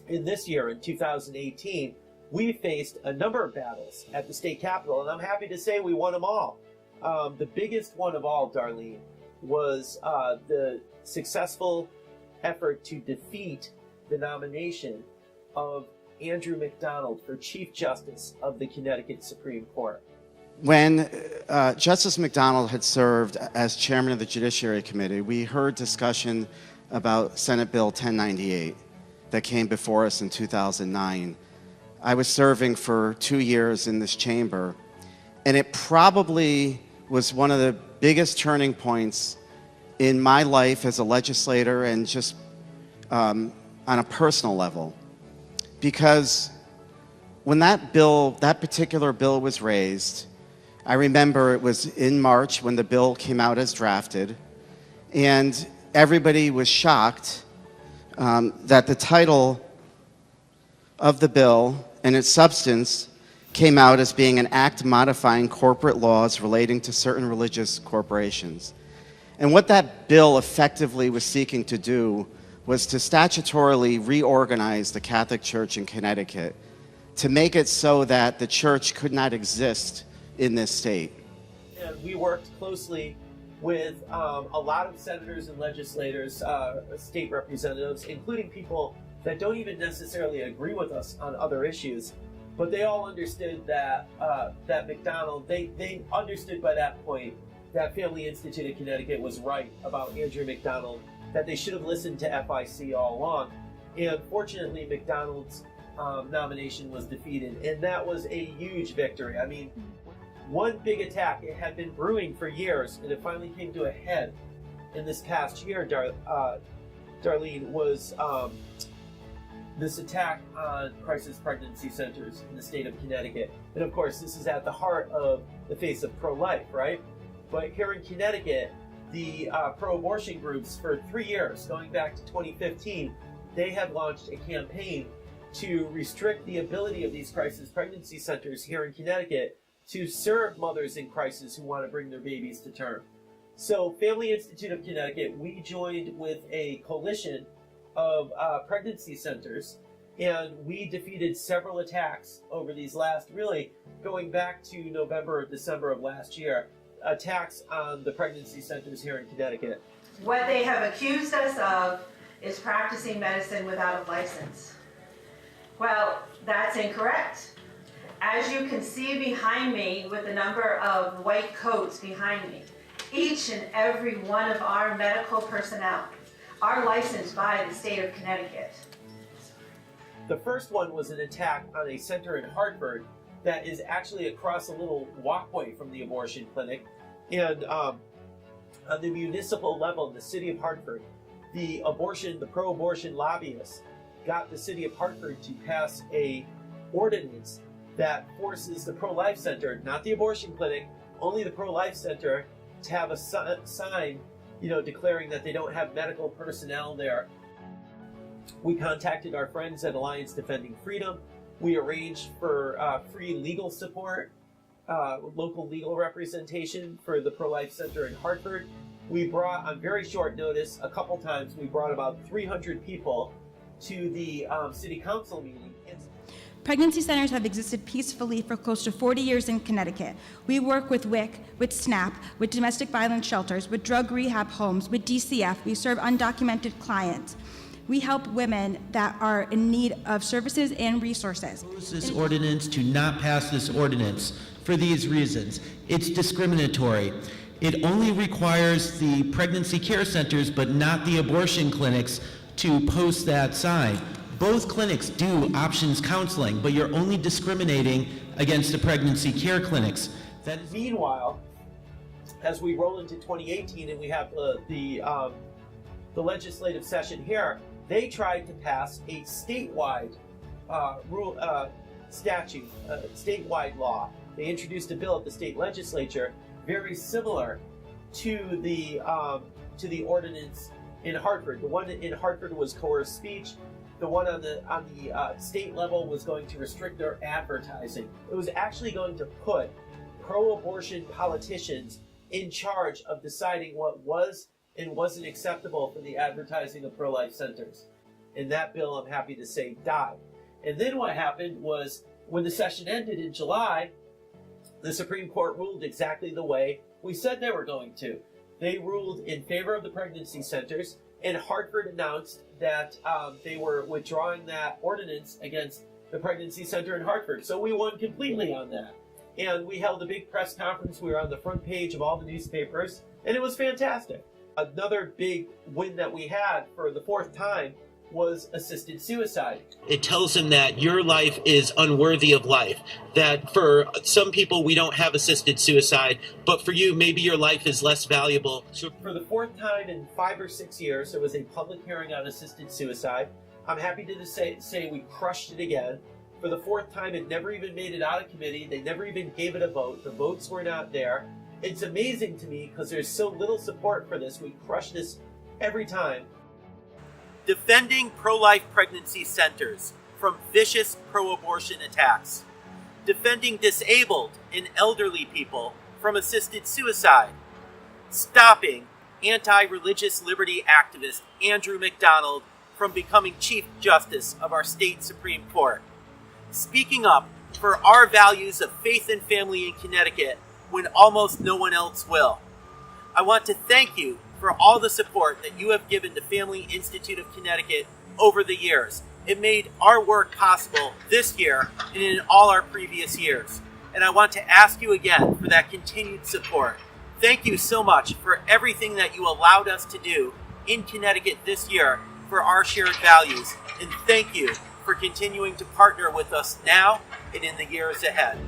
in this year, in 2018, we faced a number of battles at the state capitol, and I'm happy to say we won them all. The biggest one of all, Darlene, was the successful effort to defeat the nomination of Andrew McDonald for Chief Justice of the Connecticut Supreme Court. When Justice McDonald had served as chairman of the Judiciary Committee, we heard discussion about Senate Bill 1098 that came before us in 2009. I was serving for 2 years in this chamber, and it probably was one of the biggest turning points in my life as a legislator and just on a personal level. Because when that particular bill was raised, I remember it was in March when the bill came out as drafted, and everybody was shocked that the title of the bill and its substance came out as being an act modifying corporate laws relating to certain religious corporations. And what that bill effectively was seeking to do was to statutorily reorganize the Catholic Church in Connecticut to make it so that the church could not exist in this state. And we worked closely with a lot of senators and legislators, state representatives, including people that don't even necessarily agree with us on other issues, but they all understood that that McDonald, they understood by that point that Family Institute of Connecticut was right about Andrew McDonald, that they should have listened to FIC all along. And fortunately, McDonald's nomination was defeated, and that was a huge victory. I mean, one big attack, it had been brewing for years, and it finally came to a head in this past year, Darlene, was this attack on crisis pregnancy centers in the state of Connecticut. And of course, this is at the heart of the face of pro-life, right? But here in Connecticut, the pro-abortion groups for 3 years, going back to 2015, they had launched a campaign to restrict the ability of these crisis pregnancy centers here in Connecticut to serve mothers in crisis who want to bring their babies to term. So Family Institute of Connecticut, we joined with a coalition of pregnancy centers, and we defeated several attacks over these last, really going back to November or December of last year, attacks on the pregnancy centers here in Connecticut. What they have accused us of is practicing medicine without a license. Well, that's incorrect. As you can see behind me with the number of white coats behind me, each and every one of our medical personnel are licensed by the state of Connecticut. The first one was an attack on a center in Hartford that is actually across a little walkway from the abortion clinic. And on the municipal level in the city of Hartford, the pro-abortion lobbyists got the city of Hartford to pass a ordinance that forces the pro-life center, not the abortion clinic, only the pro-life center, to have a sign, declaring that they don't have medical personnel there. We contacted our friends at Alliance Defending Freedom. We arranged for free legal support, local legal representation for the pro-life center in Hartford. We brought, on very short notice, a couple times, we brought about 300 people to the city council meeting. Pregnancy centers have existed peacefully for close to 40 years in Connecticut. We work with WIC, with SNAP, with domestic violence shelters, with drug rehab homes, with DCF. We serve undocumented clients. We help women that are in need of services and resources. This ordinance to not pass this ordinance for these reasons. It's discriminatory. It only requires the pregnancy care centers, but not the abortion clinics, to post that sign. Both clinics do options counseling, but you're only discriminating against the pregnancy care clinics. Meanwhile, as we roll into 2018 and we have the legislative session here, they tried to pass a statewide statute, statewide law. They introduced a bill at the state legislature very similar to the ordinance in Hartford. The one in Hartford was coerced speech. The one on the state level was going to restrict their advertising. It was actually going to put pro-abortion politicians in charge of deciding what was and wasn't acceptable for the advertising of pro-life centers. And that bill, I'm happy to say, died. And then what happened was, when the session ended in July, the Supreme Court ruled exactly the way we said they were going to. They ruled in favor of the pregnancy centers, and Hartford announced that they were withdrawing that ordinance against the pregnancy center in Hartford. So we won completely on that. And we held a big press conference. We were on the front page of all the newspapers, and it was fantastic. Another big win that we had for the fourth time was assisted suicide. It tells them that your life is unworthy of life, that for some people we don't have assisted suicide, but for you, maybe your life is less valuable. So for the fourth time in 5 or 6 years, there was a public hearing on assisted suicide. I'm happy to say we crushed it again. For the fourth time, it never even made it out of committee. They never even gave it a vote. The votes were not there. It's amazing to me because there's so little support for this. We crush this every time. Defending pro-life pregnancy centers from vicious pro-abortion attacks. Defending disabled and elderly people from assisted suicide. Stopping anti-religious liberty activist Andrew McDonald from becoming Chief Justice of our state Supreme Court. Speaking up for our values of faith and family in Connecticut when almost no one else will. I want to thank you for all the support that you have given to Family Institute of Connecticut over the years. It made our work possible this year and in all our previous years. And I want to ask you again for that continued support. Thank you so much for everything that you allowed us to do in Connecticut this year for our shared values. And thank you for continuing to partner with us now and in the years ahead.